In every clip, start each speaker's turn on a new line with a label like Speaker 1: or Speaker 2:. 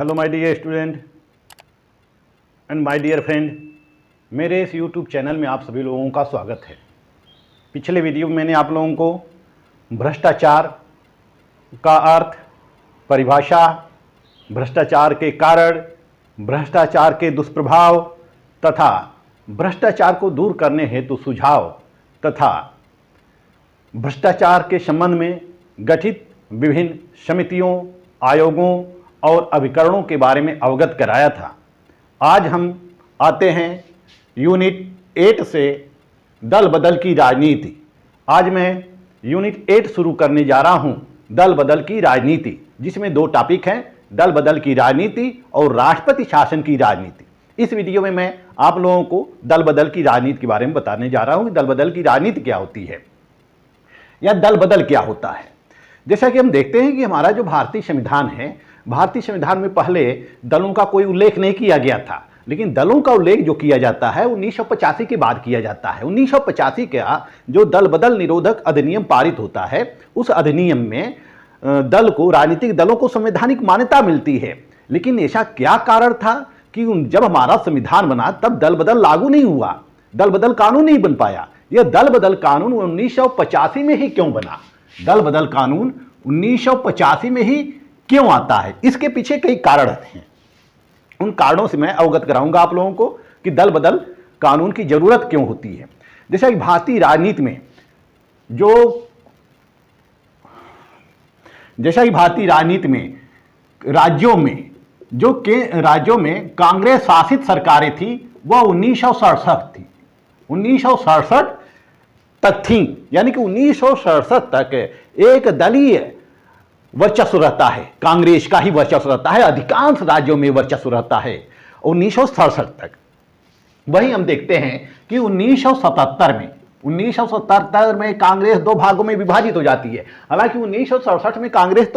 Speaker 1: Hello my dear student and my dear friend, मेरे इस YouTube channel में आप सभी लोगों का स्वागत है। पिछले वीडियो में मैंने आप लोगों को भ्रष्टाचार का अर्थ, परिभाषा, भ्रष्टाचार के कारण, भ्रष्टाचार के दुष्प्रभाव तथा भ्रष्टाचार को दूर करने हेतु सुझाव तथा भ्रष्टाचार के संबंध में गठित विभिन्न समितियों, आयोगों और अभिकरणों के बारे में अवगत कराया था। आज हम आते हैं यूनिट 8 से दल बदल की राजनीति। आज मैं यूनिट 8 शुरू करने जा रहा हूं, दल बदल की राजनीति, जिसमें दो टॉपिक हैं, दल बदल की राजनीति और राष्ट्रपति शासन की राजनीति। इस वीडियो में मैं आप लोगों को दल बदल की राजनीति के बारे में बताने जा रहा हूं कि दल बदल की राजनीति क्या होती है या दल बदल क्या होता है। जैसा कि हम देखते हैं कि हमारा जो भारतीय संविधान है, भारतीय संविधान में पहले दलों का कोई उल्लेख नहीं किया गया था, लेकिन दलों का उल्लेख जो किया जाता है 1985 के बाद किया जाता है। 1985 का जो दल बदल निरोधक अधिनियम पारित होता है, उस अधिनियम में दल को, राजनीतिक दलों को संवैधानिक मान्यता मिलती है। लेकिन ऐसा क्या कारण था कि जब हमारा संविधान बना तब दल बदल लागू नहीं हुआ, दल बदल कानून नहीं बन पाया। यह दल बदल कानून 1985 में ही क्यों बना? दल बदल कानून 1985 में ही क्यों आता है? इसके पीछे कई कारण हैं। उन कारणों से मैं अवगत कराऊंगा आप लोगों को कि दल बदल कानून की जरूरत क्यों होती है। जैसा कि भारतीय राजनीति में राज्यों में कांग्रेस शासित सरकारें थी, वह 1967 थी, 1967 तक थी। यानी कि 1967 तक एक दलीय वर्चस्व रहता है, कांग्रेस का ही वर्चस्व रहता है, अधिकांश राज्यों में वर्चस्व रहता है 1967 तक। वही हम देखते हैं कि 1977 में कांग्रेस दो भागों में विभाजित हो जाती है। हालांकि 1967 में कांग्रेस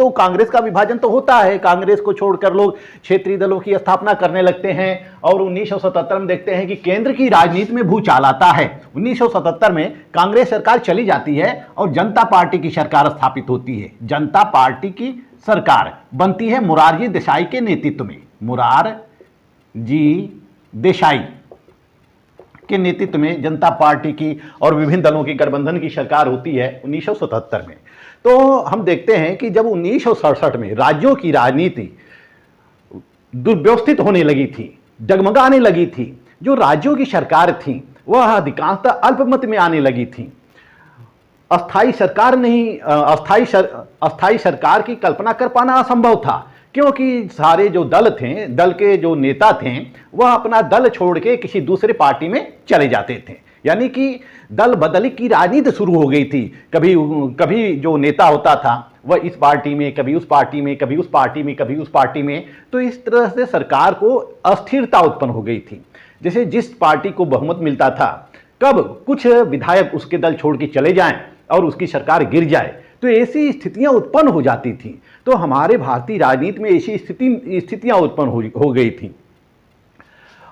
Speaker 1: का विभाजन तो होता है, कांग्रेस को छोड़कर लोग क्षेत्रीय दलों की स्थापना करने लगते हैं और 1977 में देखते हैं कि केंद्र की राजनीति में भूचाल आता है। 1977 में कांग्रेस सरकार चली जाती है और जनता पार्टी की सरकार स्थापित होती है। जनता पार्टी की सरकार बनती है मोरारजी देसाई के नेतृत्व में, मोरारजी देसाई के नेतृत्व में जनता पार्टी की और विभिन्न दलों की गठबंधन की सरकार होती है 1977 में। तो हम देखते हैं कि जब 1967 में राज्यों की राजनीति दुर्व्यवस्थित होने लगी थी, डगमगाने लगी थी, जो राज्यों की सरकार थी वह अधिकांशतः अल्पमत में आने लगी थी। अस्थायी सरकार की कल्पना कर पाना असंभव था, क्योंकि सारे जो दल थे, दल के जो नेता थे, वह अपना दल छोड़ के किसी दूसरे पार्टी में चले जाते थे। यानी कि दल बदली की राजनीति शुरू हो गई थी। कभी जो नेता होता था वह इस पार्टी में, कभी उस पार्टी में, कभी उस पार्टी में, कभी उस पार्टी में। तो इस तरह से सरकार को अस्थिरता उत्पन्न हो गई थी। जैसे जिस पार्टी को बहुमत मिलता था, कब कुछ विधायक उसके दल छोड़ के चले जाएं और उसकी सरकार गिर जाए, तो ऐसी स्थितियां उत्पन्न हो जाती थी। तो हमारे भारतीय राजनीति में ऐसी स्थितियां उत्पन्न हो गई थी।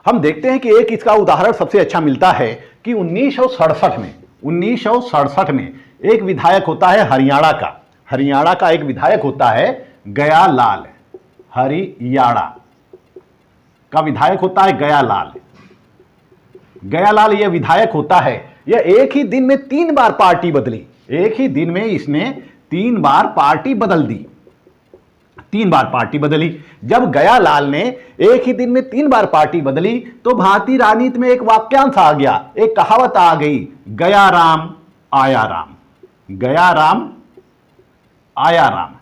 Speaker 1: हम देखते हैं कि एक इसका उदाहरण सबसे अच्छा मिलता है कि 1967 में एक विधायक होता है हरियाणा का एक विधायक होता है गयालाल। हरियाणा का विधायक होता है गयालाल यह विधायक होता है। यह एक ही दिन में 3 बार पार्टी बदली, एक ही दिन में इसने 3 बार पार्टी बदल दी, 3 बार पार्टी बदली। जब गयालाल ने एक ही दिन में 3 बार पार्टी बदली तो भारतीय राजनीति में एक वाक्यांश आ गया, एक कहावत आ गई, गया राम आया राम, गया राम आया राम,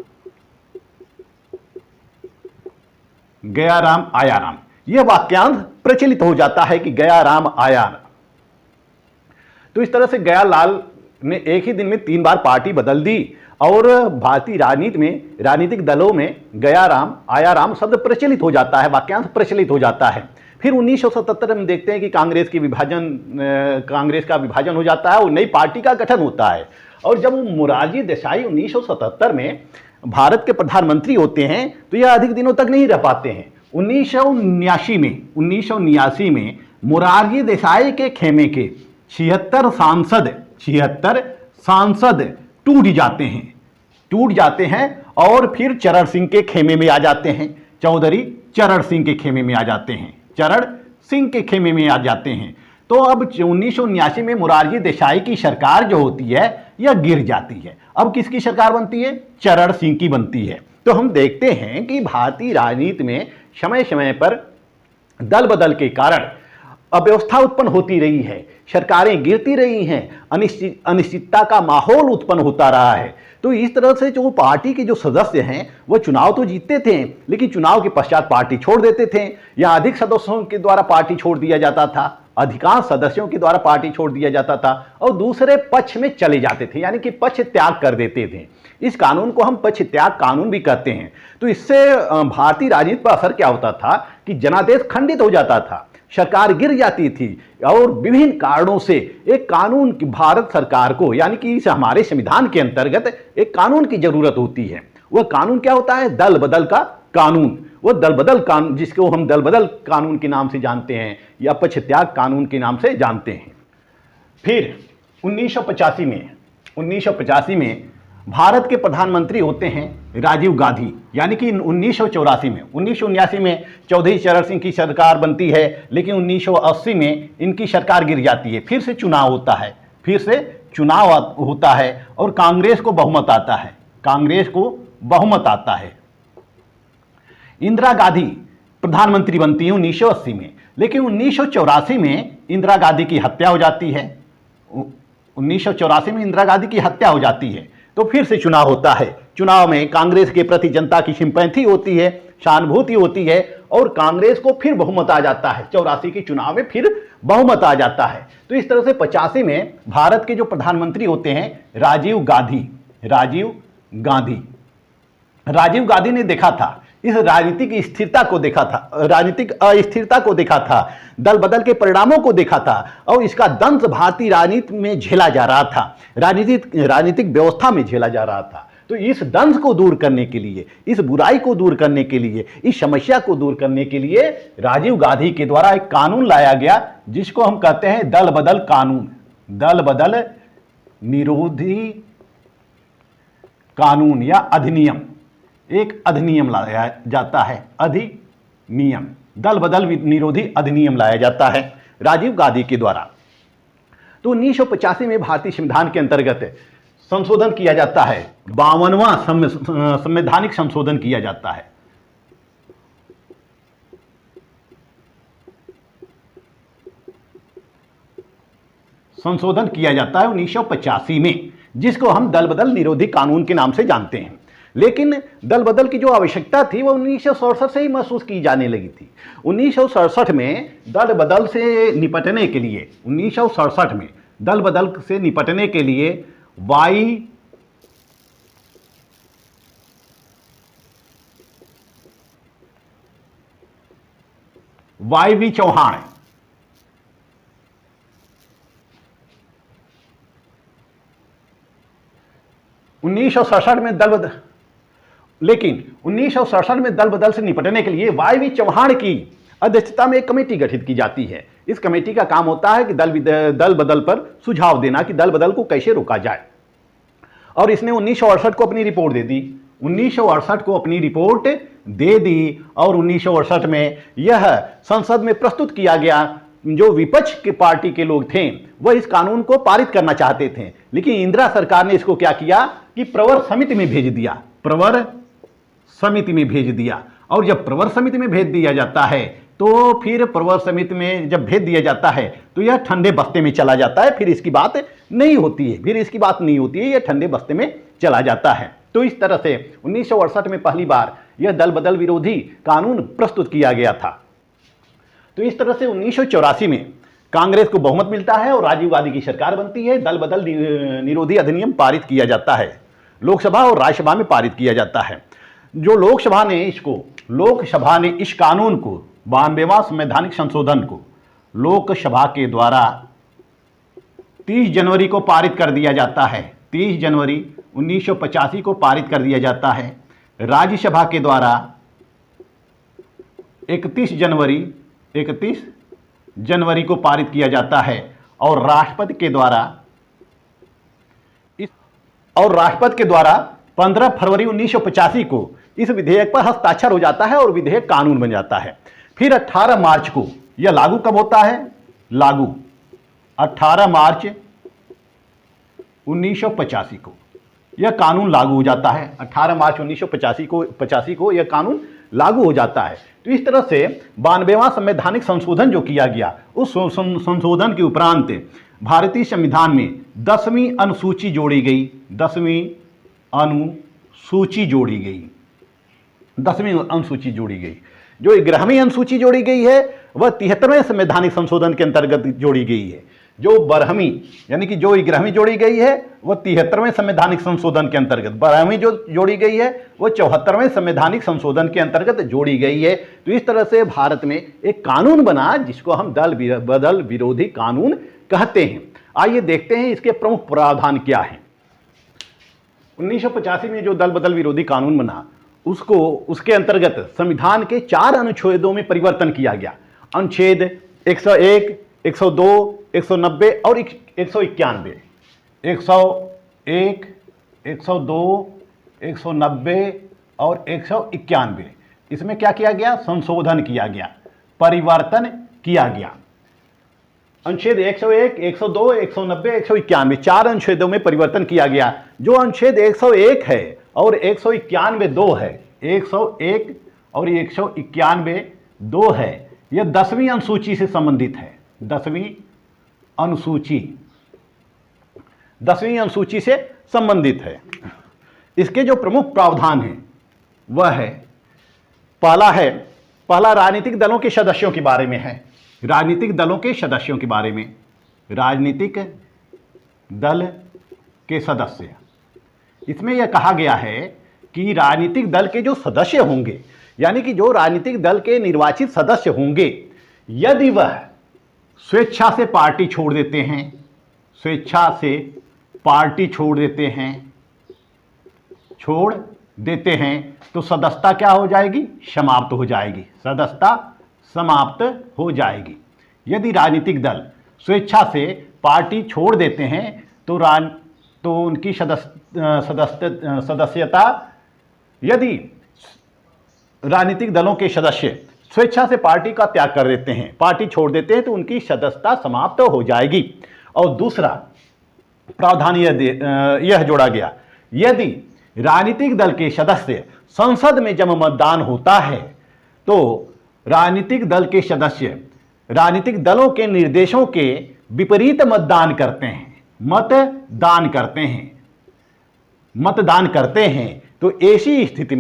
Speaker 1: गया राम आया राम। यह वाक्यांश प्रचलित हो जाता है कि गया राम आया राम। तो इस तरह से गयालाल ने एक ही दिन में 3 बार पार्टी बदल दी और भारतीय राजनीति में, राजनीतिक दलों में गया राम आया राम शब्द प्रचलित हो जाता है, वाक्यांश प्रचलित हो जाता है। फिर 1977 में देखते हैं कि कांग्रेस का विभाजन हो जाता है और नई पार्टी का गठन होता है। और जब मोरारजी देसाई 1977 में भारत के प्रधानमंत्री होते हैं तो यह अधिक दिनों तक नहीं रह पाते हैं। 1979 में मोरारजी देसाई के खेमे के 76 सांसद टूट जाते हैं और फिर चरण सिंह के खेमे में आ जाते हैं। चौधरी चरण सिंह के खेमे में आ जाते हैं, चरण सिंह के खेमे में आ जाते हैं। तो अब 1979 में मोरारजी देसाई की सरकार जो होती है यह गिर जाती है। अब किसकी सरकार बनती है? चरण सिंह की बनती है। तो हम देखते हैं कि भारतीय राजनीति में समय समय पर दल बदल के कारण अव्यवस्था उत्पन्न होती रही है, सरकारें गिरती रही हैं, अनिश्चितता का माहौल उत्पन्न होता रहा है। तो इस तरह से जो पार्टी के जो सदस्य हैं वो चुनाव तो जीतते थे, लेकिन चुनाव के पश्चात पार्टी छोड़ देते थे, या अधिक सदस्यों के द्वारा पार्टी छोड़ दिया जाता था, अधिकांश सदस्यों के द्वारा पार्टी छोड़ दिया जाता था और दूसरे पक्ष में चले जाते थे, यानी कि पक्ष त्याग कर देते थे। इस कानून को हम पक्ष त्याग कानून भी कहते हैं। तो इससे भारतीय राजनीति पर असर क्या होता था कि जनादेश खंडित हो जाता था, सरकार गिर जाती थी और विभिन्न कारणों से एक कानून की भारत सरकार को, यानी कि इस हमारे संविधान के अंतर्गत एक कानून की जरूरत होती है। वह कानून क्या होता है? दल बदल का कानून। वो दल बदल कानून, जिसको हम दल बदल कानून के नाम से जानते हैं या पक्ष त्याग कानून के नाम से जानते हैं। फिर 1985 में भारत के प्रधानमंत्री होते हैं राजीव गांधी, यानी कि 1984 में। 1979 में चौधरी चरण सिंह की सरकार बनती है, लेकिन 1980 में इनकी सरकार गिर जाती है। फिर से चुनाव होता है और कांग्रेस को बहुमत आता है। इंदिरा गांधी प्रधानमंत्री बनती है 1980 में, लेकिन 1984 में इंदिरा गांधी की हत्या हो जाती है। 1984 में इंदिरा गांधी की हत्या हो जाती है, तो फिर से चुनाव होता है। चुनाव में कांग्रेस के प्रति जनता की सिंपैथी होती है, सहानुभूति होती है और कांग्रेस को फिर बहुमत आ जाता है। 84 के चुनाव में फिर बहुमत आ जाता है। तो इस तरह से 85 में भारत के जो प्रधानमंत्री होते हैं राजीव गांधी ने देखा था, इस राजनीतिक अस्थिरता को देखा था, दल बदल के परिणामों को देखा था और इसका दंश भारतीय राजनीति में झेला जा रहा था, राजनीतिक व्यवस्था में झेला जा रहा था। तो इस दंश को दूर करने के लिए, इस बुराई को दूर करने के लिए, इस समस्या को दूर करने के लिए राजीव गांधी के द्वारा एक कानून लाया गया, जिसको हम कहते हैं दल बदल कानून, दल बदल निरोधी कानून या अधिनियम। एक अधिनियम लाया जाता है, अधिनियम, दल बदल निरोधी अधिनियम लाया जाता है राजीव गांधी के द्वारा। तो 1985 में भारतीय संविधान के अंतर्गत संशोधन किया जाता है, 52वां संवैधानिक संशोधन किया जाता है। संशोधन किया जाता है 1985 में, जिसको हम दल बदल निरोधी कानून के नाम से जानते हैं। लेकिन दल बदल की जो आवश्यकता थी वो 1967 से ही महसूस की जाने लगी थी। 1967 में दल बदल से निपटने के लिए, 1967 में दल बदल से निपटने के लिए वाई.वी. चौहान, उन्नीस सौ सड़सठ में दल बदल से निपटने के लिए वाई.वी. चौहान की अध्यक्षता में एक कमेटी गठित की जाती है। इस कमेटी का काम होता है कि दल बदल पर सुझाव देना कि दल बदल को कैसे रोका जाए। और इसने 1968 को अपनी रिपोर्ट दे दी, 1968 को अपनी रिपोर्ट दे दी और 1968 में यह संसद में प्रस्तुत किया गया। जो विपक्ष के पार्टी के लोग थे वह इस कानून को पारित करना चाहते थे, लेकिन इंदिरा सरकार ने इसको क्या किया कि प्रवर समिति में भेज दिया। और जब प्रवर समिति में भेज दिया जाता है तो फिर प्रवर समिति में जब भेज दिया जाता है तो यह ठंडे बस्ते में चला जाता है, फिर इसकी बात नहीं होती है, यह ठंडे बस्ते में चला जाता है। तो इस तरह से 1968 में पहली बार यह दल बदल विरोधी कानून प्रस्तुत किया गया था। तो इस तरह से 1984 में कांग्रेस को बहुमत मिलता है और राजीव गांधी की सरकार बनती है। दल बदल निरोधी अधिनियम पारित किया जाता है, लोकसभा और राज्यसभा में पारित किया जाता है। जो लोकसभा ने इस कानून को, 92वां संवैधानिक संशोधन को लोकसभा के द्वारा 30 जनवरी को पारित कर दिया जाता है, 30 जनवरी 1985 को पारित कर दिया जाता है। राज्यसभा के द्वारा 31 जनवरी को पारित किया जाता है और राष्ट्रपति के द्वारा 15 फरवरी 1985 को इस विधेयक पर हस्ताक्षर हो जाता है और विधेयक कानून बन जाता है। फिर 18 मार्च को यह लागू कब होता है? लागू 18 मार्च 1985 को यह कानून लागू हो जाता है। 18 मार्च 1985 को यह कानून लागू हो जाता है। तो इस तरह से 92वां संवैधानिक संशोधन जो किया गया, उस संशोधन के उपरांत भारतीय संविधान में 10वीं अनुसूची जोड़ी गई। 10वीं अनुसूची जोड़ी गई। 10वीं अनुसूची जोड़ी गई। जो 11वीं अनुसूची जोड़ी गई है वह 73वें संवैधानिक संशोधन के अंतर्गत जोड़ी गई है। जो 12वीं यानी कि जो 11वीं जोड़ी गई है वह 73वें संवैधानिक संशोधन के अंतर्गत, 12वीं जो जोड़ी गई है वह 74वें संवैधानिक संशोधन के अंतर्गत जोड़ी गई है। तो इस तरह से भारत में एक कानून बना जिसको हम दल बदल विरोधी कानून कहते हैं। आइए देखते हैं इसके प्रमुख प्रावधान क्या हैं। 1985 में जो दल बदल विरोधी कानून बना उसके अंतर्गत संविधान के 4 अनुच्छेदों में परिवर्तन किया गया। अनुच्छेद 101, 102, 190 और 191। 101, 102, 190 और 191, इसमें क्या किया गया? संशोधन किया गया, परिवर्तन किया गया। अनुच्छेद 101, 102, 190, 191, 4 अनुच्छेदों में परिवर्तन किया गया। जो अनुच्छेद 101 है और 191 2 है, 101 और 191 2 है, यह 10वीं अनुसूची से संबंधित है। 10वीं अनुसूची से संबंधित है। इसके जो प्रमुख प्रावधान हैं वह है, पहला राजनीतिक दलों के सदस्यों के बारे में है। राजनीतिक दलों के सदस्यों के बारे में, राजनीतिक दल के सदस्य, इसमें यह कहा गया है कि राजनीतिक दल के जो सदस्य होंगे, यानी कि जो राजनीतिक दल के निर्वाचित सदस्य होंगे, यदि वह स्वेच्छा से पार्टी छोड़ देते हैं, स्वेच्छा से पार्टी छोड़ देते हैं तो सदस्यता क्या हो जाएगी? समाप्त हो जाएगी। सदस्यता समाप्त हो जाएगी। यदि राजनीतिक दल स्वेच्छा से पार्टी छोड़ देते हैं तो उनकी सदस्यता, यदि राजनीतिक दलों के सदस्य स्वेच्छा से पार्टी का त्याग कर देते हैं, पार्टी छोड़ देते हैं, तो उनकी सदस्यता समाप्त हो जाएगी। और दूसरा प्रावधान यह जोड़ा गया, यदि राजनीतिक दल के सदस्य संसद में जब मतदान होता है तो राजनीतिक दल के सदस्य राजनीतिक दलों के निर्देशों के विपरीत मतदान करते हैं, तो ऐसी स्थिति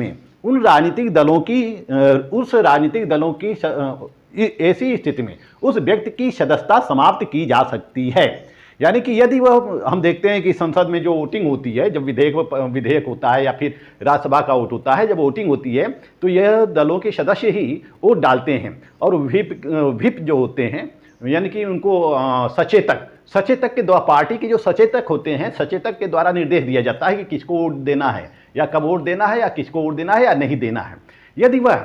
Speaker 1: में उस व्यक्ति की सदस्यता समाप्त की जा सकती है। यानी कि यदि वह, हम देखते हैं कि संसद में जो वोटिंग होती है, जब विधेयक होता है या फिर राज्यसभा का वोट होता है, जब वोटिंग होती है तो यह दलों के सदस्य ही वोट डालते हैं। और व्हिप जो होते हैं, यानी कि उनको सचेतक के द्वारा, पार्टी के जो सचेतक होते हैं, सचेतक के द्वारा निर्देश दिया जाता है कि किसको वोट देना है या कब वोट देना है या किसको वोट देना है या नहीं देना है। यदि वह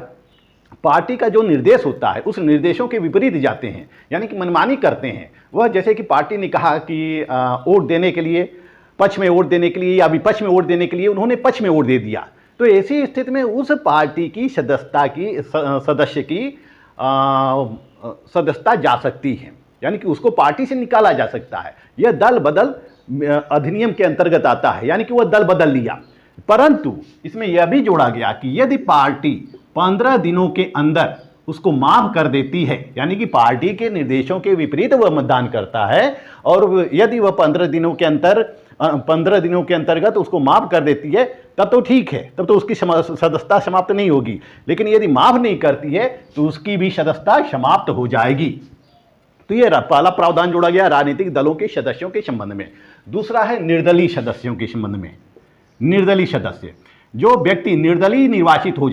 Speaker 1: पार्टी का जो निर्देश होता है उस निर्देशों के विपरीत जाते हैं, यानी कि मनमानी करते हैं, वह जैसे कि पार्टी ने कहा कि वोट देने के लिए, पक्ष में वोट देने के लिए या विपक्ष में वोट देने के लिए, उन्होंने पक्ष में वोट दे दिया, तो ऐसी स्थिति में उस पार्टी की सदस्य की सदस्यता जा सकती है, यानी कि उसको पार्टी से निकाला जा सकता है। यह दल बदल अधिनियम के अंतर्गत आता है, यानी कि वह दल बदल लिया। परंतु इसमें यह भी जोड़ा गया कि यदि पार्टी 15 दिनों के अंदर उसको माफ कर देती है, यानी कि पार्टी के निर्देशों के विपरीत वह मतदान करता है, और यदि वह 15 दिनों के अंतर्गत उसको माफ कर देती है, तब तो ठीक है, तब तो उसकी सदस्यता समाप्त नहीं होगी। लेकिन यदि माफ नहीं करती है तो उसकी भी सदस्यता समाप्त हो जाएगी। तो ये पहला प्रावधान जोड़ा गया राजनीतिक दलों के सदस्यों के संबंध में। दूसरा है निर्दलीय सदस्यों के संबंध में। निर्दलीय सदस्य, जो व्यक्ति निर्दलीय निर्वाचित हो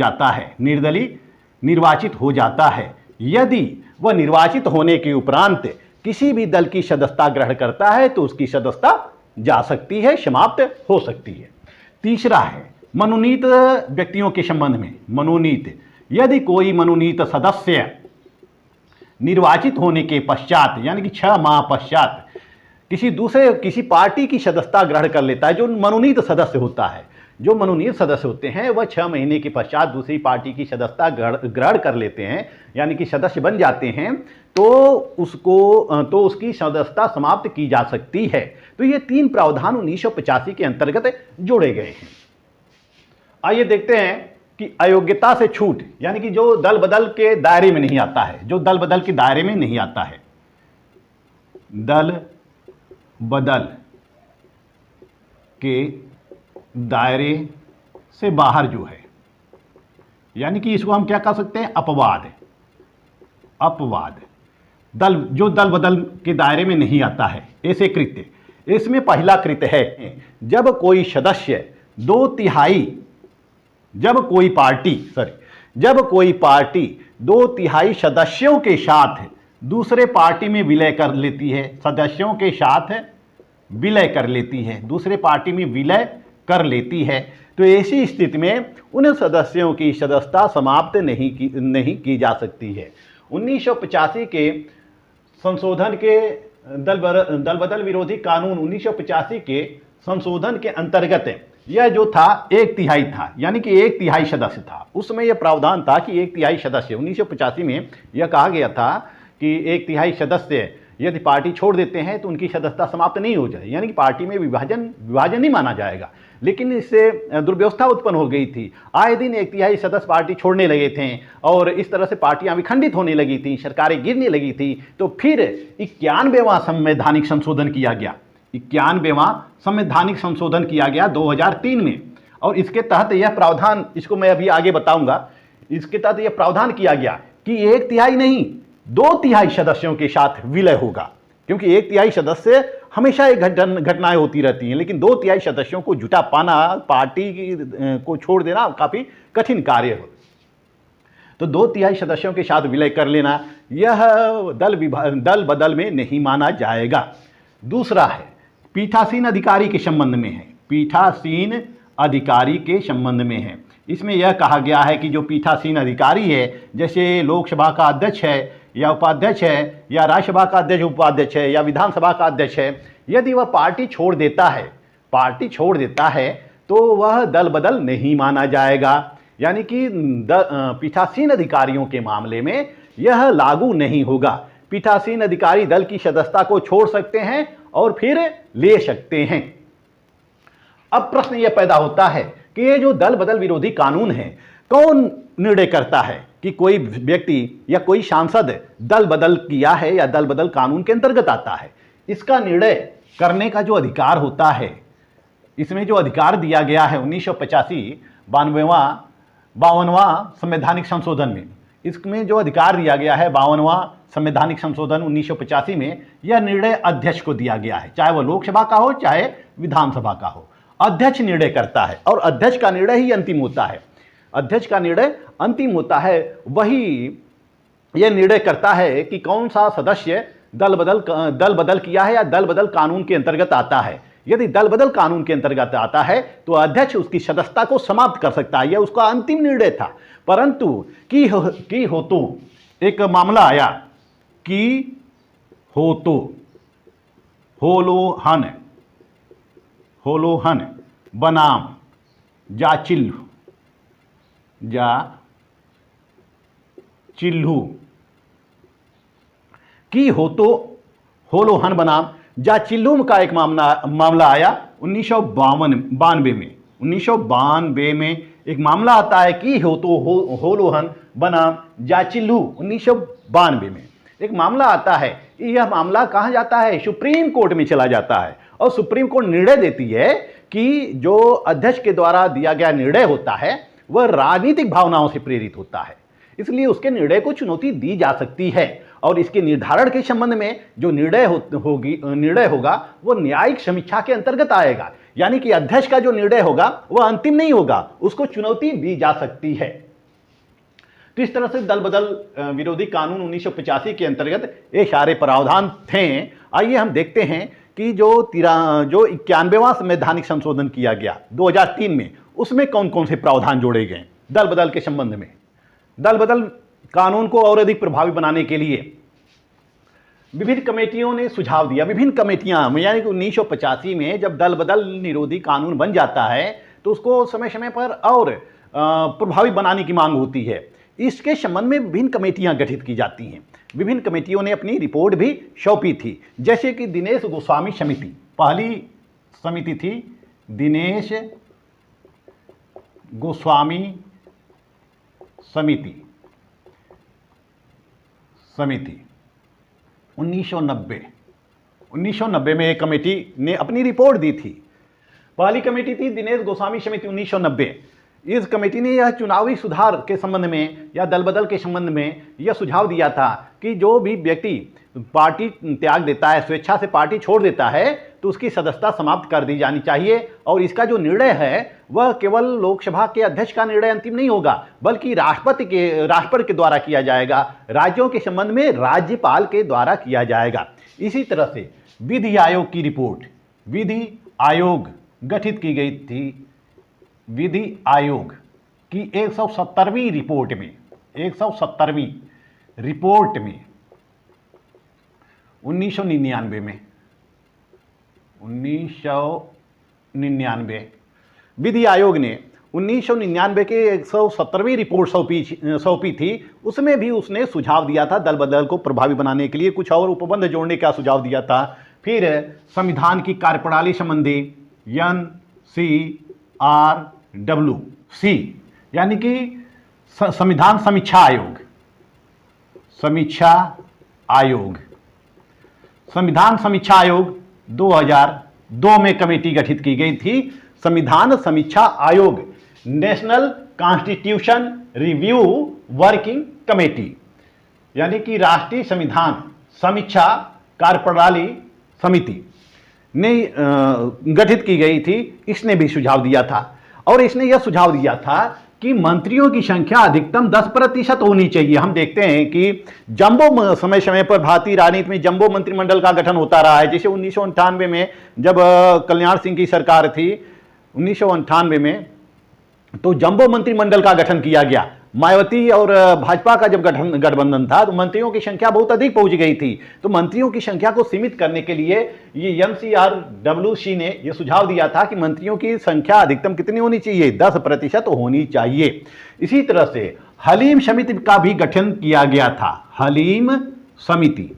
Speaker 1: जाता है, यदि वह निर्वाचित होने के उपरांत किसी भी दल की सदस्यता ग्रहण करता है तो उसकी सदस्यता जा सकती है, समाप्त हो सकती है। तीसरा है मनोनीत व्यक्तियों के संबंध में। मनोनीत, यदि कोई मनोनीत सदस्य निर्वाचित होने के पश्चात, यानी कि 6 माह पश्चात किसी पार्टी की सदस्यता ग्रहण कर लेता है, जो मनोनीत सदस्य होता है, जो मनोनीत सदस्य होते हैं वह 6 महीने के पश्चात दूसरी पार्टी की सदस्यता ग्रहण कर लेते हैं, यानी कि सदस्य बन जाते हैं, तो उसकी सदस्यता समाप्त की जा सकती है। तो ये 3 प्रावधान 1985 के अंतर्गत जोड़े गए हैं। आइए देखते हैं कि अयोग्यता से छूट, यानी कि जो दल बदल के दायरे में नहीं आता है, जो दल बदल के दायरे में नहीं आता है, दल बदल के दायरे से बाहर जो है, यानी कि इसको हम क्या कह सकते हैं, अपवाद। जो दल बदल के दायरे में नहीं आता है, ऐसे कृत्य, इसमें पहला कृत्य है जब कोई सदस्य जब कोई पार्टी 2/3 सदस्यों के साथ दूसरे पार्टी में विलय कर लेती है, सदस्यों के साथ विलय कर लेती है, दूसरे पार्टी में विलय कर लेती है, तो ऐसी स्थिति में उन सदस्यों की सदस्यता समाप्त नहीं की जा सकती है। 1985 के संशोधन के दल बदल विरोधी कानून 1985 के संशोधन के अंतर्गत यह जो था 1/3 था, यानी कि 1/3 सदस्य था। उसमें यह प्रावधान था कि 1/3 सदस्य, 1985 में यह कहा गया था कि 1/3 सदस्य यदि पार्टी छोड़ देते हैं तो उनकी सदस्यता समाप्त नहीं हो जाए, यानी कि पार्टी में विभाजन नहीं माना जाएगा। लेकिन इससे दुर्व्यवस्था उत्पन्न हो गई थी, आए दिन 1/3 सदस्य पार्टी छोड़ने लगे थे और इस तरह से पार्टियां विखंडित होने लगी थी, सरकारें गिरने लगी थी। तो फिर 91वां संवैधानिक संशोधन किया गया, 91वां संवैधानिक संशोधन किया गया 2003 में, और इसके तहत यह प्रावधान, इसको मैं अभी आगे बताऊंगा, इसके तहत यह प्रावधान किया गया कि 1/3 नहीं 2/3 सदस्यों के साथ विलय होगा, क्योंकि 1/3 सदस्य हमेशा एक घटनाएं होती रहती हैं, लेकिन 2/3 सदस्यों को जुटा पाना, पार्टी को छोड़ देना काफी कठिन कार्य हो। तो 2/3 सदस्यों के साथ विलय कर लेना यह दल बदल में नहीं माना जाएगा। दूसरा है पीठासीन अधिकारी के संबंध में है, पीठासीन अधिकारी के संबंध में है। इसमें यह कहा गया है कि जो पीठासीन अधिकारी है, जैसे लोकसभा का अध्यक्ष है या उपाध्यक्ष है या राज्यसभा का अध्यक्ष उपाध्यक्ष है या विधानसभा का अध्यक्ष है, यदि वह पार्टी छोड़ देता है तो वह दल बदल नहीं माना जाएगा, यानी कि पीठासीन अधिकारियों के मामले में यह लागू नहीं होगा। पीठासीन अधिकारी दल की सदस्यता को छोड़ सकते हैं और फिर ले सकते हैं। अब प्रश्न यह पैदा होता है कि ये जो दल बदल विरोधी कानून है, कौन निर्णय करता है कि कोई व्यक्ति या कोई सांसद दल बदल किया है या दल बदल कानून के अंतर्गत आता है? इसका निर्णय करने का जो अधिकार होता है, इसमें जो अधिकार दिया गया है 1985 52वां संवैधानिक संशोधन में, इसमें जो अधिकार दिया गया है 52वां संवैधानिक संशोधन 1985 में, यह निर्णय अध्यक्ष को दिया गया है, चाहे वह लोकसभा का हो चाहे विधानसभा का हो। अध्यक्ष निर्णय करता है और अध्यक्ष का निर्णय ही अंतिम होता है। अध्यक्ष का निर्णय अंतिम होता है, वही यह निर्णय करता है कि कौन सा सदस्य दल बदल किया है या दल बदल कानून के अंतर्गत आता है। यदि दल बदल कानून के अंतर्गत आता है तो अध्यक्ष उसकी सदस्यता को समाप्त कर सकता है, यह उसका अंतिम निर्णय था। परंतु की हो तो एक मामला आया कि हो तो होलोहन बनाम चिल्हू की हो तो होलोहन बनाम चिल्हू का एक मामला आया 1992 में एक मामला आता है कि हो तो होलोहन बनाम चिल्हू 1992 में एक मामला आता है। यह मामला कहाँ जाता है? सुप्रीम कोर्ट में चला जाता है और सुप्रीम कोर्ट निर्णय देती है कि जो अध्यक्ष के द्वारा दिया गया निर्णय होता है वह राजनीतिक भावनाओं से प्रेरित होता है, इसलिए उसके निर्णय को चुनौती दी जा सकती है और इसके निर्धारण के संबंध में जो निर्णय होगा वो न्यायिक समीक्षा के अंतर्गत आएगा, यानी कि अध्यक्ष का जो निर्णय होगा वह अंतिम नहीं होगा, उसको चुनौती दी जा सकती है। तो इस तरह से दल बदल विरोधी कानून 1985 के अंतर्गत ये सारे प्रावधान थे। आइए हम देखते हैं कि जो 91वां संवैधानिक संशोधन किया गया 2003 में, उसमें कौन कौन से प्रावधान जोड़े गए दल बदल के संबंध में। दल बदल कानून को और अधिक प्रभावी बनाने के लिए विभिन्न कमेटियों ने सुझाव दिया। विभिन्न कमेटियां, यानी कि 1985 में जब दल बदल निरोधी कानून बन जाता है तो उसको समय समय पर और प्रभावी बनाने की मांग होती है। इसके संबंध में विभिन्न कमेटियां गठित की जाती हैं। विभिन्न कमेटियों ने अपनी रिपोर्ट भी सौंपी थी, जैसे कि दिनेश गोस्वामी समिति, पहली समिति थी दिनेश गोस्वामी समिति 1990 में एक कमेटी ने अपनी रिपोर्ट दी थी। पहली कमेटी थी दिनेश गोस्वामी समिति 1990। इस कमेटी ने यह चुनावी सुधार के संबंध में या दल बदल के संबंध में यह सुझाव दिया था कि जो भी व्यक्ति पार्टी त्याग देता है, स्वेच्छा से पार्टी छोड़ देता है, तो उसकी सदस्यता समाप्त कर दी जानी चाहिए। और इसका जो निर्णय है वह केवल लोकसभा के अध्यक्ष का निर्णय अंतिम नहीं होगा, बल्कि राष्ट्रपति के द्वारा किया जाएगा। राज्यों के संबंध में राज्यपाल के द्वारा किया जाएगा। इसी तरह से विधि आयोग की रिपोर्ट, विधि आयोग गठित की गई थी। विधि आयोग की 170वीं रिपोर्ट में 1999 विधि आयोग ने 1999 के 170वीं रिपोर्ट सौंपी थी। उसमें भी उसने सुझाव दिया था दल बदल को प्रभावी बनाने के लिए, कुछ और उपबंध जोड़ने का सुझाव दिया था। फिर संविधान की कार्यप्रणाली संबंधी NCRWC यानी कि संविधान समीक्षा आयोग संविधान समीक्षा आयोग 2002 में कमेटी गठित की गई थी। संविधान समीक्षा आयोग, national constitution review working committee, यानी कि राष्ट्रीय संविधान समीक्षा कार्यप्रणाली समिति ने गठित की गई थी। इसने भी सुझाव दिया था, और इसने यह सुझाव दिया था कि मंत्रियों की संख्या अधिकतम 10% होनी चाहिए। हम देखते हैं कि जंबो समय समय पर भारतीय राजनीति में जंबो मंत्रिमंडल का गठन होता रहा है। जैसे 1998 में जब कल्याण सिंह की सरकार थी 1998 में, तो जंबो मंत्रिमंडल का गठन किया गया। मायावती और भाजपा का जब गठबंधन था तो मंत्रियों की संख्या बहुत अधिक पहुंच गई थी। तो मंत्रियों की संख्या को सीमित करने के लिए ये NCRWC ने यह सुझाव दिया था कि मंत्रियों की संख्या अधिकतम कितनी होनी चाहिए, 10% होनी चाहिए। इसी तरह से हलीम समिति का भी गठन किया गया था। हलीम समिति,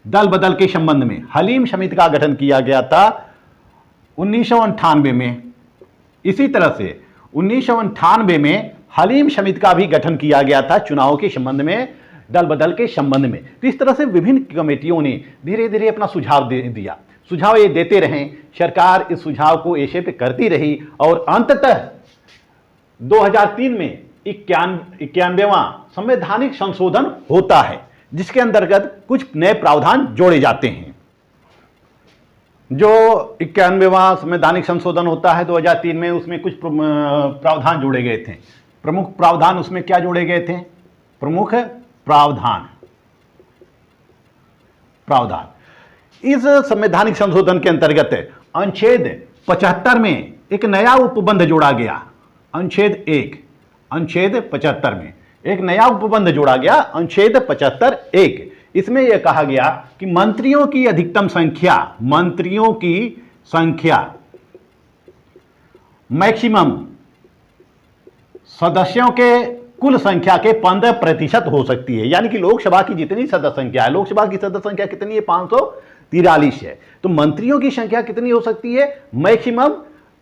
Speaker 1: दल बदल के संबंध में हलीम समिति का गठन किया गया था 1998 में। इसी तरह से 1998 में हलीम समिति का भी गठन किया गया था चुनाव के संबंध में, दल बदल के संबंध में। तो इस तरह से विभिन्न कमेटियों ने धीरे धीरे अपना सुझाव दिया। सुझाव ये देते रहे, सरकार इस सुझाव को ऐसे पे करती रही, और अंततः 2003 में 91वां संवैधानिक संशोधन होता है, जिसके अंतर्गत कुछ नए प्रावधान जोड़े जाते हैं। जो 91वां संवैधानिक संशोधन होता है 2003 में, उसमें कुछ प्रावधान जोड़े गए थे। प्रमुख प्रावधान उसमें क्या जोड़े गए थे? प्रमुख प्रावधान इस संवैधानिक संशोधन के अंतर्गत अनुच्छेद 75 में एक नया उपबंध जोड़ा गया। अनुच्छेद 75 में एक नया उपबंध जोड़ा गया, अनुच्छेद 75(1). इसमें यह कहा गया कि मंत्रियों की अधिकतम संख्या मैक्सिमम सदस्यों के कुल संख्या के 15% हो सकती है। यानी कि लोकसभा की जितनी सदस्य संख्या है, लोकसभा की सदस्य संख्या कितनी है? 543 है। तो मंत्रियों की संख्या कितनी हो सकती है? मैक्सिमम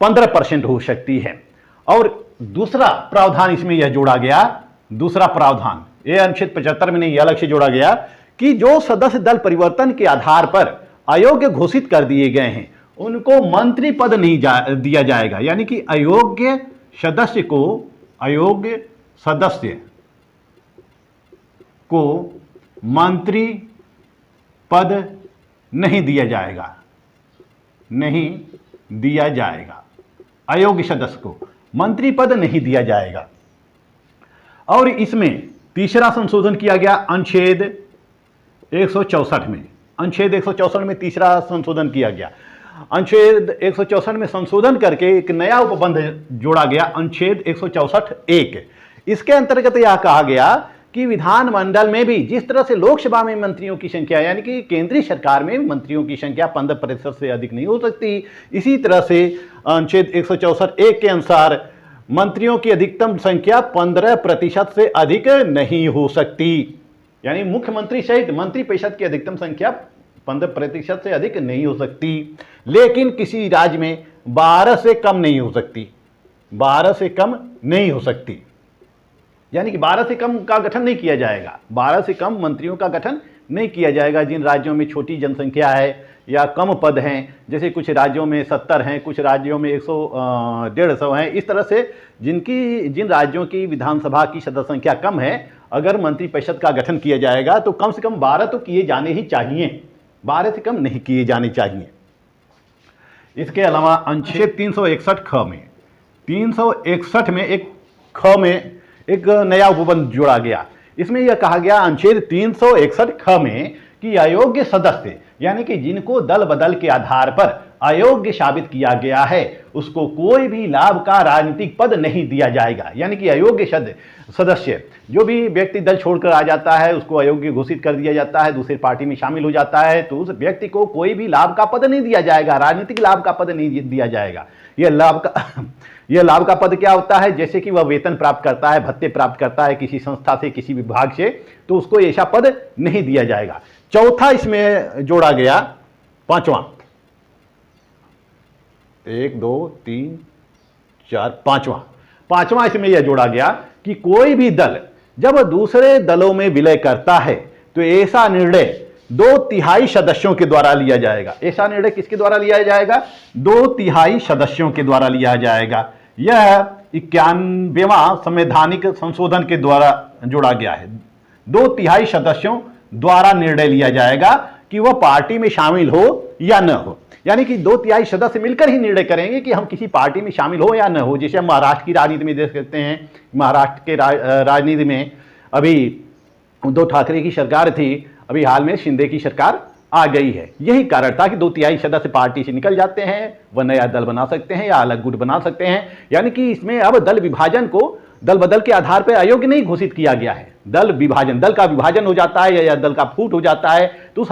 Speaker 1: 15% हो सकती है। और दूसरा प्रावधान इसमें यह जोड़ा गया, दूसरा प्रावधान यह अनुच्छेद 75 में नहीं, अलग से जोड़ा गया कि जो सदस्य दल परिवर्तन के आधार पर अयोग्य घोषित कर दिए गए हैं उनको मंत्री पद नहीं दिया जाएगा। यानी कि अयोग्य सदस्य को मंत्री पद नहीं दिया जाएगा, अयोग्य सदस्य को मंत्री पद नहीं दिया जाएगा। और इसमें तीसरा संशोधन किया गया अनुच्छेद 164 में तीसरा संशोधन किया गया। अनुच्छेद 164 में संशोधन करके एक नया उपबंध जोड़ा गया, अनुच्छेद 164(1). इसके अंतर्गत यह कहा गया कि विधानमंडल में भी जिस तरह से लोकसभा में मंत्रियों की संख्या, यानी कि केंद्रीय सरकार में मंत्रियों की संख्या 15% से अधिक नहीं हो सकती, इसी तरह से अनुच्छेद 164(1) के अनुसार मंत्रियों की अधिकतम संख्या 15% से अधिक नहीं हो सकती। यानी मुख्यमंत्री सहित मंत्री परिषद की अधिकतम संख्या 15% से अधिक नहीं हो सकती। लेकिन किसी राज्य में 12 से कम नहीं हो सकती, 12 से कम नहीं हो सकती। यानी कि 12 से कम का गठन नहीं किया जाएगा, 12 से कम मंत्रियों का गठन नहीं किया जाएगा। जिन राज्यों में छोटी जनसंख्या है या कम पद हैं, जैसे कुछ राज्यों में 70 हैं, कुछ राज्यों में 100-150 हैं, इस तरह से जिन राज्यों की विधानसभा की सदस्य संख्या कम है, अगर मंत्रिपरिषद का गठन किया जाएगा तो कम से कम 12 तो किए जाने ही चाहिए, 12 से कम नहीं किए जाने चाहिए। इसके अलावा अनुच्छेद 361 ख में 361 में एक ख में एक नया उपबंध जोड़ा गया। इसमें यह कहा गया अनुच्छेद 361 ख में कि अयोग्य सदस्य, यानी कि जिनको दल बदल के आधार पर अयोग्य साबित किया गया है, उसको कोई भी लाभ का राजनीतिक पद नहीं दिया जाएगा। यानी कि अयोग्य सदस्य, जो भी व्यक्ति दल छोड़कर आ जाता है उसको अयोग्य घोषित कर दिया जाता है, दूसरी पार्टी में शामिल हो जाता है, तो उस व्यक्ति को कोई भी लाभ का पद नहीं दिया जाएगा, राजनीतिक लाभ का पद नहीं दिया जाएगा। यह लाभ का पद क्या होता है? जैसे कि वह वेतन प्राप्त करता है, भत्ते प्राप्त करता है किसी संस्था से, किसी विभाग से, तो उसको ऐसा पद नहीं दिया जाएगा। चौथा इसमें जोड़ा गया, पांचवा, 1 2 3 4 पांचवा इसमें यह जोड़ा गया कि कोई भी दल जब दूसरे दलों में विलय करता है तो ऐसा निर्णय 2/3 सदस्यों के द्वारा लिया जाएगा। ऐसा निर्णय किसके द्वारा लिया जाएगा? 2/3 सदस्यों के द्वारा लिया जाएगा। यह 91वां संवैधानिक संशोधन के द्वारा जोड़ा गया है। 2/3 सदस्यों द्वारा निर्णय लिया जाएगा कि वह पार्टी में शामिल हो या न हो। यानी कि 2/3 सदस्य मिलकर ही निर्णय करेंगे कि हम किसी पार्टी में शामिल हो या न हो। जैसे हम महाराष्ट्र की राजनीति में देख सकते हैं, महाराष्ट्र के राजनीति में अभी उद्धव ठाकरे की सरकार थी, अभी हाल में शिंदे की सरकार आ गई है। यही कारण था कि 2/3 सदस्य पार्टी से निकल जाते हैं, वह नया दल बना सकते हैं या अलग गुट बना सकते हैं। यानी कि इसमें अब दल विभाजन को दल बदल के आधार पर अयोग्य नहीं घोषित किया गया है। दल का विभाजन हो जाता है या दल का फूट हो जाता है तो उस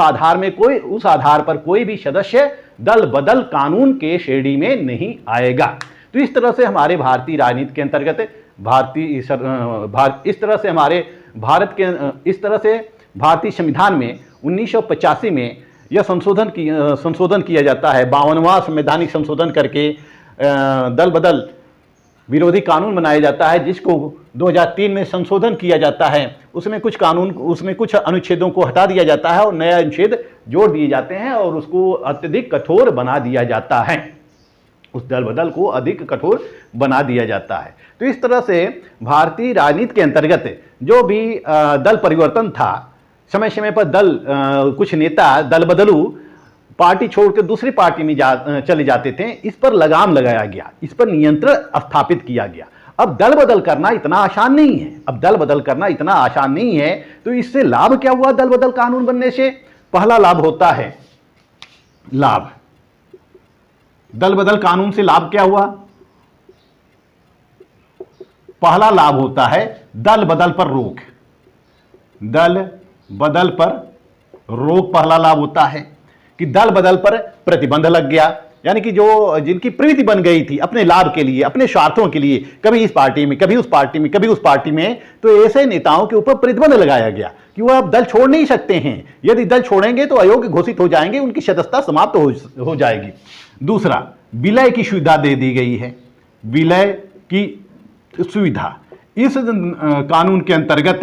Speaker 1: आधार पर कोई भी सदस्य दल बदल कानून के श्रेणी में नहीं आएगा। तो इस तरह से हमारे भारतीय राजनीति के अंतर्गत भारतीय संविधान में 1985 में यह संशोधन किया जाता है। 52वां संवैधानिक संशोधन करके दल बदल विरोधी कानून बनाया जाता है, जिसको 2003 में संशोधन किया जाता है। उसमें कुछ अनुच्छेदों को हटा दिया जाता है और नए अनुच्छेद जोड़ दिए जाते हैं और उसको अत्यधिक कठोर बना दिया जाता है। उस दल बदल को अधिक कठोर बना दिया जाता है। तो इस तरह से भारतीय राजनीति के अंतर्गत जो भी दल परिवर्तन था, समय समय पर कुछ नेता दल बदलू पार्टी छोड़कर दूसरी पार्टी में चले जाते थे, इस पर लगाम लगाया गया, इस पर नियंत्रण स्थापित किया गया। अब दल बदल करना इतना आसान नहीं है। तो इससे लाभ क्या हुआ? दल बदल कानून बनने से पहला लाभ होता है दल बदल कानून से लाभ क्या हुआ? पहला लाभ होता है दल बदल पर रोक। पहला लाभ होता है कि दल बदल पर प्रतिबंध लग गया। यानी कि जिनकी प्रवृत्ति बन गई थी अपने लाभ के लिए, अपने स्वार्थों के लिए, कभी इस पार्टी में, कभी उस पार्टी में, तो ऐसे नेताओं के ऊपर प्रतिबंध लगाया गया कि वह अब दल छोड़ नहीं सकते हैं। यदि दल छोड़ेंगे तो अयोग्य घोषित हो जाएंगे, उनकी सदस्यता समाप्त हो जाएगी। दूसरा, विलय की सुविधा दे दी गई है। विलय की सुविधा, इस कानून के अंतर्गत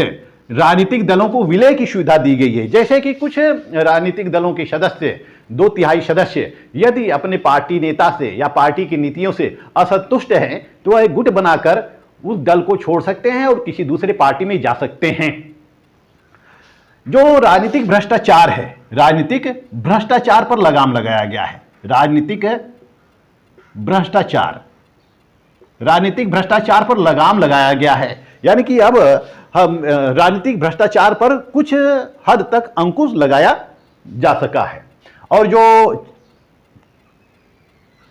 Speaker 1: राजनीतिक दलों को विलय की सुविधा दी गई है। जैसे कि कुछ राजनीतिक दलों के सदस्य, 2/3 सदस्य, यदि अपने पार्टी नेता से या पार्टी की नीतियों से असंतुष्ट हैं तो वह एक गुट बनाकर उस दल को छोड़ सकते हैं और किसी दूसरे पार्टी में जा सकते हैं। जो राजनीतिक भ्रष्टाचार है, राजनीतिक भ्रष्टाचार पर लगाम लगाया गया है। राजनीतिक भ्रष्टाचार पर लगाम लगाया गया है। यानी कि अब हम राजनीतिक भ्रष्टाचार पर कुछ हद तक अंकुश लगाया जा सका है। और जो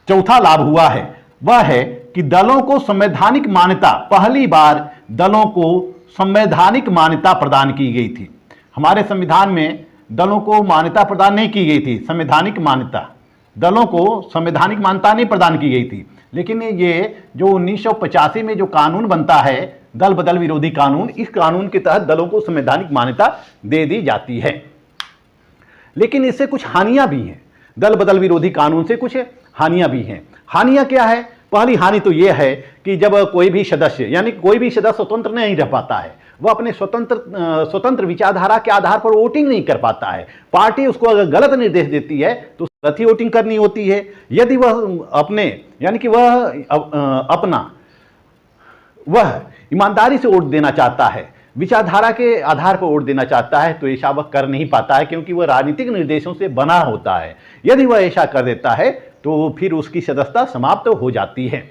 Speaker 1: चौथा लाभ हुआ है वह है कि दलों को संवैधानिक मान्यता, पहली बार दलों को संवैधानिक मान्यता प्रदान की गई थी। हमारे संविधान में दलों को मान्यता प्रदान नहीं की गई थी, संवैधानिक मान्यता दलों को संवैधानिक मान्यता नहीं प्रदान की गई थी। लेकिन ये जो 1985 में जो कानून बनता है, दल बदल विरोधी कानून, इस कानून के तहत दलों को संवैधानिक मान्यता दे दी जाती है। लेकिन इससे कुछ हानियां भी हैं, दल बदल विरोधी कानून से कुछ हानियां भी हैं। हानियां क्या है? पहली हानि तो यह है कि जब कोई भी सदस्य, यानी कोई भी सदस्य स्वतंत्र नहीं रह पाता है, वह अपने स्वतंत्र विचारधारा के आधार पर वोटिंग नहीं कर पाता है। पार्टी उसको अगर गलत निर्देश देती है तो गलत ही वोटिंग करनी होती है। यदि वह अपने, यानी कि वह ईमानदारी से वोट देना चाहता है, विचारधारा के आधार पर वोट देना चाहता है, तो ऐसा वह कर नहीं पाता है, क्योंकि वह राजनीतिक निर्देशों से बना होता है। यदि वह ऐसा कर देता है तो फिर उसकी सदस्यता समाप्त हो जाती है।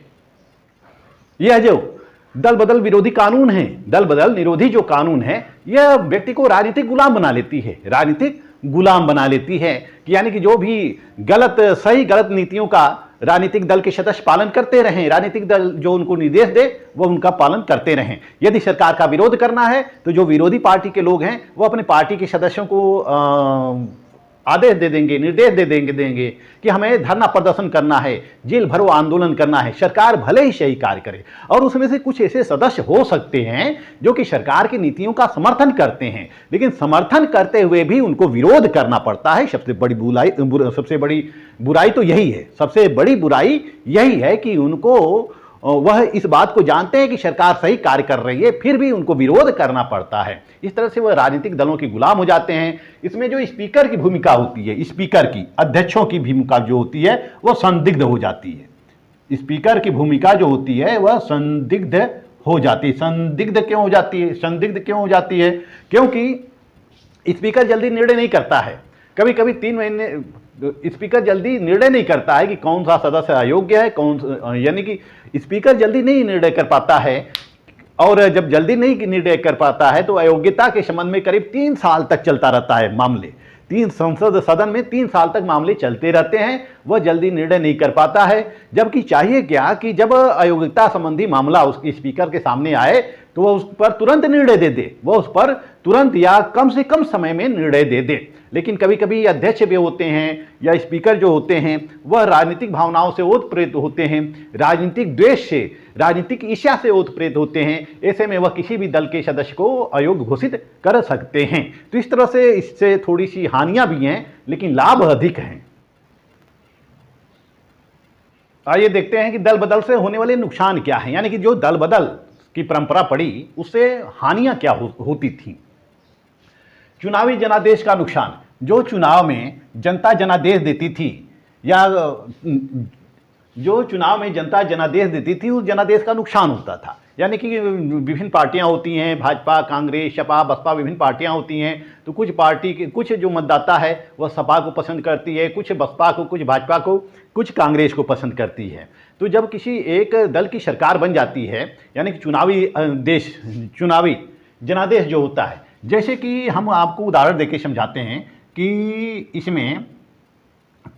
Speaker 1: यह जो दल बदल विरोधी कानून है, दल बदल निरोधी जो कानून है, यह व्यक्ति को राजनीतिक गुलाम बना लेती है, राजनीतिक गुलाम बना लेती है। कि यानी कि जो भी सही गलत नीतियों का राजनीतिक दल के सदस्य पालन करते रहें, राजनीतिक दल जो उनको निर्देश दे वो उनका पालन करते रहें। यदि सरकार का विरोध करना है तो जो विरोधी पार्टी के लोग हैं वो अपने पार्टी के सदस्यों को आदेश दे देंगे, निर्देश दे देंगे कि हमें धरना प्रदर्शन करना है, जेल भरो आंदोलन करना है। सरकार भले ही सही कार्य करे, और उसमें से कुछ ऐसे सदस्य हो सकते हैं जो कि सरकार की नीतियों का समर्थन करते हैं, लेकिन समर्थन करते हुए भी उनको विरोध करना पड़ता है। सबसे बड़ी बुराई तो यही है, सबसे बड़ी बुराई यही है कि उनको, वह इस बात को जानते हैं कि सरकार सही कार्य कर रही है, फिर भी उनको विरोध करना पड़ता है। इस तरह से वह राजनीतिक दलों के गुलाम हो जाते हैं। इसमें जो स्पीकर की भूमिका होती है, स्पीकर की, अध्यक्षों की भूमिका जो होती है वह संदिग्ध हो जाती है। स्पीकर की भूमिका जो होती है वह संदिग्ध हो जाती है। संदिग्ध क्यों हो जाती है? क्योंकि स्पीकर जल्दी निर्णय नहीं करता है। कभी कभी 3 महीने स्पीकर जल्दी निर्णय नहीं करता है कि कौन सा सदस्य अयोग्य है, यानी कि स्पीकर जल्दी नहीं निर्णय कर पाता है। और जब जल्दी नहीं निर्णय कर पाता है तो अयोग्यता के संबंध में करीब 3 साल तक चलता रहता है मामले। संसद सदन में 3 साल तक मामले चलते रहते हैं, वह जल्दी निर्णय नहीं कर पाता है। जबकि चाहिए क्या कि जब अयोग्यता संबंधी मामला उस स्पीकर के सामने आए तो वह उस पर तुरंत निर्णय दे दे, वह उस पर तुरंत या कम से कम समय में निर्णय दे दे। लेकिन कभी कभी अध्यक्ष भी होते हैं या स्पीकर जो होते हैं वह राजनीतिक भावनाओं से ओतप्रोत होते हैं, राजनीतिक द्वेष से, राजनीतिक ईर्ष्या से ओतप्रोत होते हैं। ऐसे में वह किसी भी दल के सदस्य को अयोग्य घोषित कर सकते हैं। तो इस तरह से इससे थोड़ी सी हानियां भी हैं, लेकिन लाभ अधिक हैं। आइए देखते हैं कि दल बदल से होने वाले नुकसान क्या हैं, यानी कि जो दल बदल की परंपरा पड़ी उससे हानियां क्या होती थी। चुनावी जनादेश का नुकसान, जो चुनाव में जनता जनादेश देती थी, या जो चुनाव में जनता जनादेश देती थी, उस जनादेश का नुकसान होता था। यानी कि विभिन्न पार्टियां होती हैं, भाजपा, कांग्रेस, सपा, बसपा, विभिन्न पार्टियां होती हैं। तो कुछ जो मतदाता है वह सपा को पसंद करती है, कुछ बसपा को, कुछ भाजपा को, कुछ कांग्रेस को पसंद करती है। तो जब किसी एक दल की सरकार बन जाती है, यानी कि चुनावी जनादेश जो होता है, जैसे कि हम आपको उदाहरण देके समझाते हैं कि इसमें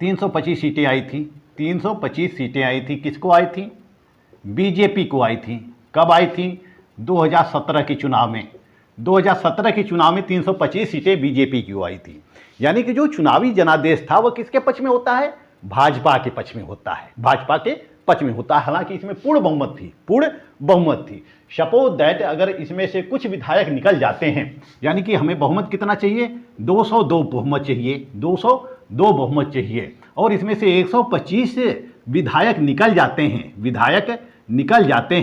Speaker 1: 325 सीटें आई थी। 325 सीटें आई थी, किसको आई थी? बीजेपी को आई थी। कब आई थी? 2017 के चुनाव में। 2017 के चुनाव में 325 सीटें बीजेपी की आई थी। यानी कि जो चुनावी जनादेश था वह किसके पक्ष में होता है? भाजपा के पक्ष में होता है, भाजपा के पक्ष में होता है। हालांकि इसमें पूर्ण बहुमत थी। सपोज दैट अगर इसमें से कुछ विधायक निकल जाते हैं, यानी कि हमें बहुमत कितना चाहिए? 202 बहुमत चाहिए, 202 बहुमत चाहिए, और इसमें से 125 विधायक निकल जाते हैं,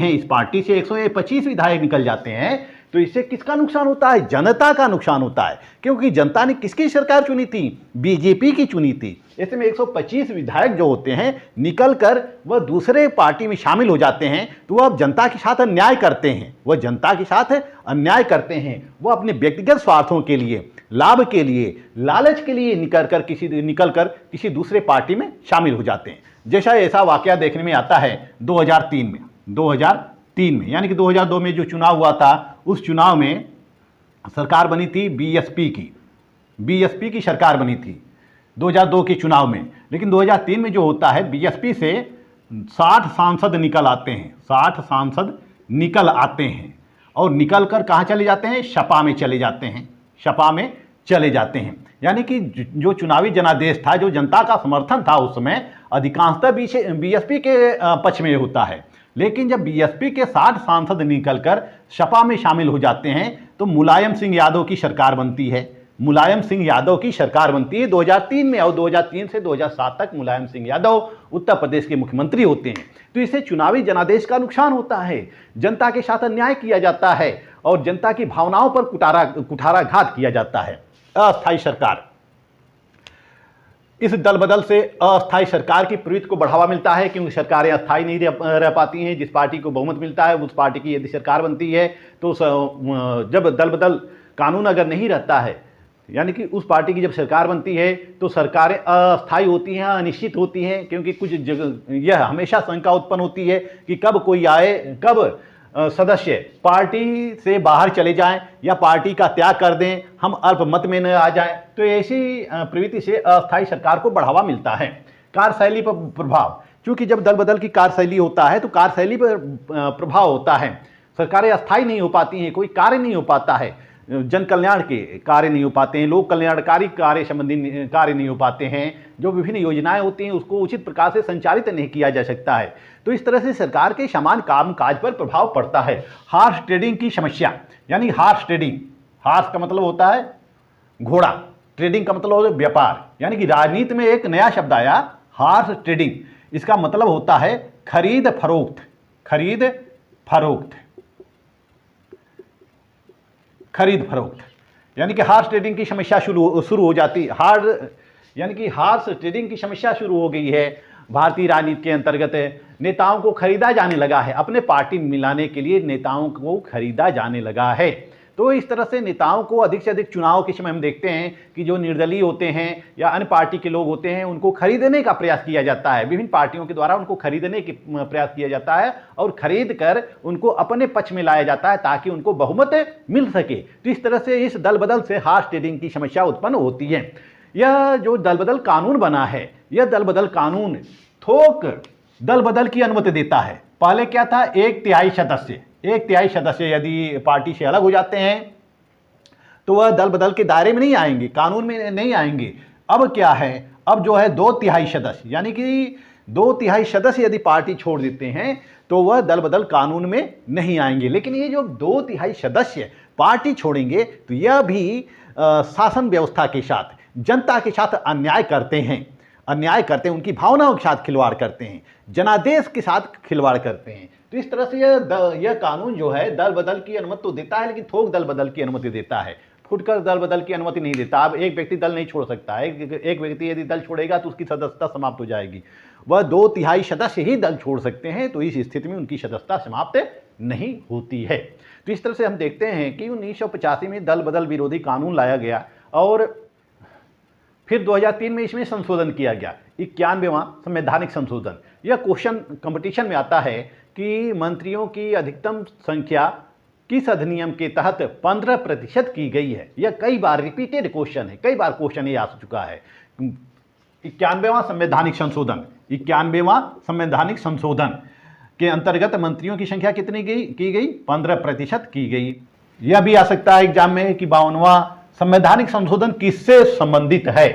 Speaker 1: इस पार्टी से 125 विधायक निकल जाते हैं। तो इससे किसका नुकसान होता है? जनता का नुकसान होता है, क्योंकि जनता ने किसकी सरकार चुनी थी? बीजेपी की चुनी थी। ऐसे में 125 विधायक जो होते हैं निकल कर वह दूसरे पार्टी में शामिल हो जाते हैं, तो वह अब जनता के साथ अन्याय करते हैं, वह अपने व्यक्तिगत स्वार्थों के लिए, लाभ के लिए, लालच के लिए निकल कर किसी दूसरे पार्टी में शामिल हो जाते हैं। जैसा ऐसा वाकया देखने में आता है 2003 में, यानी कि 2002 में जो चुनाव हुआ था, उस चुनाव में सरकार बनी थी बीएसपी की सरकार बनी थी 2002 के चुनाव में। लेकिन 2003 में जो होता है, बीएसपी से 60 सांसद निकल आते हैं, 60 सांसद निकल आते हैं, और निकल कर कहाँ चले जाते हैं? सपा में चले जाते हैं। यानी कि जो चुनावी जनादेश था, जो जनता का समर्थन था उस समय अधिकांशतः बीएसपी के पक्ष में होता है। लेकिन जब बीएसपी के 60 सांसद निकलकर सपा में शामिल हो जाते हैं तो मुलायम सिंह यादव की सरकार बनती है। मुलायम सिंह यादव की सरकार बनती है 2003 में, और 2003 से 2007 तक मुलायम सिंह यादव उत्तर प्रदेश के मुख्यमंत्री होते हैं। तो इससे चुनावी जनादेश का नुकसान होता है, जनता के साथ अन्याय किया जाता है और जनता की भावनाओं पर कुठाराघात किया जाता है। अस्थायी सरकार, इस दल बदल से अस्थायी सरकार की प्रवृत्ति को बढ़ावा मिलता है, क्योंकि सरकारें अस्थायी नहीं रह पाती हैं। जिस पार्टी को बहुमत मिलता है उस पार्टी की यदि सरकार बनती है तो जब दल बदल कानून अगर नहीं रहता है, यानी कि उस पार्टी की जब सरकार बनती है तो सरकारें अस्थायी होती हैं, अनिश्चित होती हैं, क्योंकि कुछ जगह यह हमेशा शंका उत्पन्न होती है कि कब कोई आए, कब सदस्य पार्टी से बाहर चले जाएं या पार्टी का त्याग कर दें, हम अल्पमत में न आ जाएं। तो ऐसी प्रवृत्ति से अस्थायी सरकार को बढ़ावा मिलता है। कार्यशैली पर प्रभाव, क्योंकि जब दल बदल की कार्यशैली होता है तो कार्यशैली पर प्रभाव होता है। सरकारें अस्थायी नहीं हो पाती हैं, कोई कार्य नहीं हो पाता है, जन कल्याण के कार्य नहीं हो पाते हैं, लोक कल्याणकारी कार्य संबंधी कार्य नहीं हो पाते हैं, जो विभिन्न योजनाएं होती हैं उसको उचित प्रकार से संचालित नहीं किया जा सकता है। तो इस तरह से सरकार के समान कामकाज पर प्रभाव पड़ता है। हॉर्स ट्रेडिंग की समस्या, यानी हॉर्स ट्रेडिंग, हॉर्स का मतलब होता है घोड़ा, ट्रेडिंग का मतलब होता है व्यापार, यानी कि राजनीति में एक नया शब्द आया हॉर्स ट्रेडिंग। इसका मतलब होता है खरीद फरोख्त, खरीद फरोख्त, खरीद फरोख्त, यानी कि हॉर्स ट्रेडिंग की समस्या शुरू हो जाती है। यानी कि हॉर्स ट्रेडिंग की समस्या शुरू हो गई है। भारतीय राजनीति के अंतर्गत नेताओं को खरीदा जाने लगा है, अपने पार्टी मिलाने के लिए नेताओं को खरीदा जाने लगा है। तो इस तरह से नेताओं को अधिक से अधिक चुनाव के समय हम देखते हैं कि जो निर्दलीय होते हैं या अन्य पार्टी के लोग होते हैं उनको खरीदने का प्रयास किया जाता है, विभिन्न पार्टियों के द्वारा उनको खरीदने की प्रयास किया जाता है और खरीद कर उनको अपने पक्ष में लाया जाता है ताकि उनको बहुमत मिल सके। तो इस तरह से इस दल बदल से हॉर्स ट्रेडिंग की समस्या उत्पन्न होती है। यह जो दल बदल कानून बना है, यह दल बदल कानून थोक दल बदल की अनुमति देता है। पहले क्या था, एक तिहाई सदस्य यदि पार्टी से अलग हो जाते हैं तो वह दल बदल के दायरे में नहीं आएंगे, कानून में नहीं आएंगे। अब क्या है, अब जो है 2/3 सदस्य, यानी कि 2/3 सदस्य यदि पार्टी छोड़ देते हैं तो वह दल बदल कानून में नहीं आएंगे। लेकिन ये जो 2/3 सदस्य पार्टी छोड़ेंगे तो यह भी शासन व्यवस्था के साथ, जनता के साथ अन्याय करते हैं, उनकी भावनाओं के साथ खिलवाड़ करते हैं, जनादेश के साथ खिलवाड़ करते हैं। तो इस तरह से यह कानून जो है दल बदल की अनुमति तो देता है, लेकिन थोक दल बदल की अनुमति देता है, फुटकर दल बदल की अनुमति नहीं देता। अब एक व्यक्ति दल नहीं छोड़ सकता है, एक व्यक्ति यदि दल छोड़ेगा तो उसकी सदस्यता समाप्त हो जाएगी। वह 2/3 सदस्य ही दल छोड़ सकते हैं, तो इस स्थिति में उनकी सदस्यता समाप्त नहीं होती है। तो इस तरह से हम देखते हैं कि 1985 में दल बदल विरोधी कानून लाया गया और फिर 2003 में इसमें संशोधन किया गया, 91वां संवैधानिक संशोधन। यह क्वेश्चन कंपटीशन में आता है कि मंत्रियों की अधिकतम संख्या किस अधिनियम के तहत 15% की गई है। यह कई बार रिपीटेड क्वेश्चन है, कई बार क्वेश्चन ये आ चुका है। 91वां संवैधानिक संशोधन, 91वां संवैधानिक संशोधन के अंतर्गत मंत्रियों की संख्या कितनी की गई, 15% की गई। यह भी आ सकता है एग्जाम में कि 52वां संवैधानिक संशोधन किससे संबंधित है,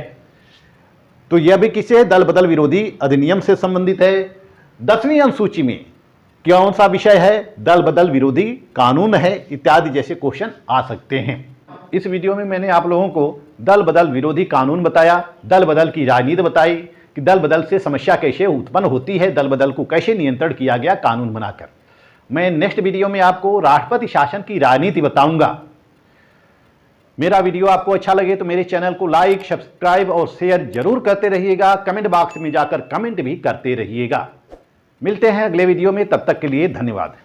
Speaker 1: तो यह भी किससे, दल बदल विरोधी अधिनियम से संबंधित है। 10वीं अनुसूची में कौन सा विषय है, दल बदल विरोधी कानून है, इत्यादि जैसे क्वेश्चन आ सकते हैं। इस वीडियो में मैंने आप लोगों को दल बदल विरोधी कानून बताया, दल बदल की राजनीति बताई कि दल बदल से समस्या कैसे उत्पन्न होती है, दल बदल को कैसे नियंत्रण किया गया कानून बनाकर। मैं नेक्स्ट वीडियो में आपको राष्ट्रपति शासन की राजनीति बताऊंगा। मेरा वीडियो आपको अच्छा लगे तो मेरे चैनल को लाइक, सब्सक्राइब और शेयर जरूर करते रहिएगा। कमेंट बॉक्स में जाकर कमेंट भी करते रहिएगा। मिलते हैं अगले वीडियो में, तब तक के लिए धन्यवाद।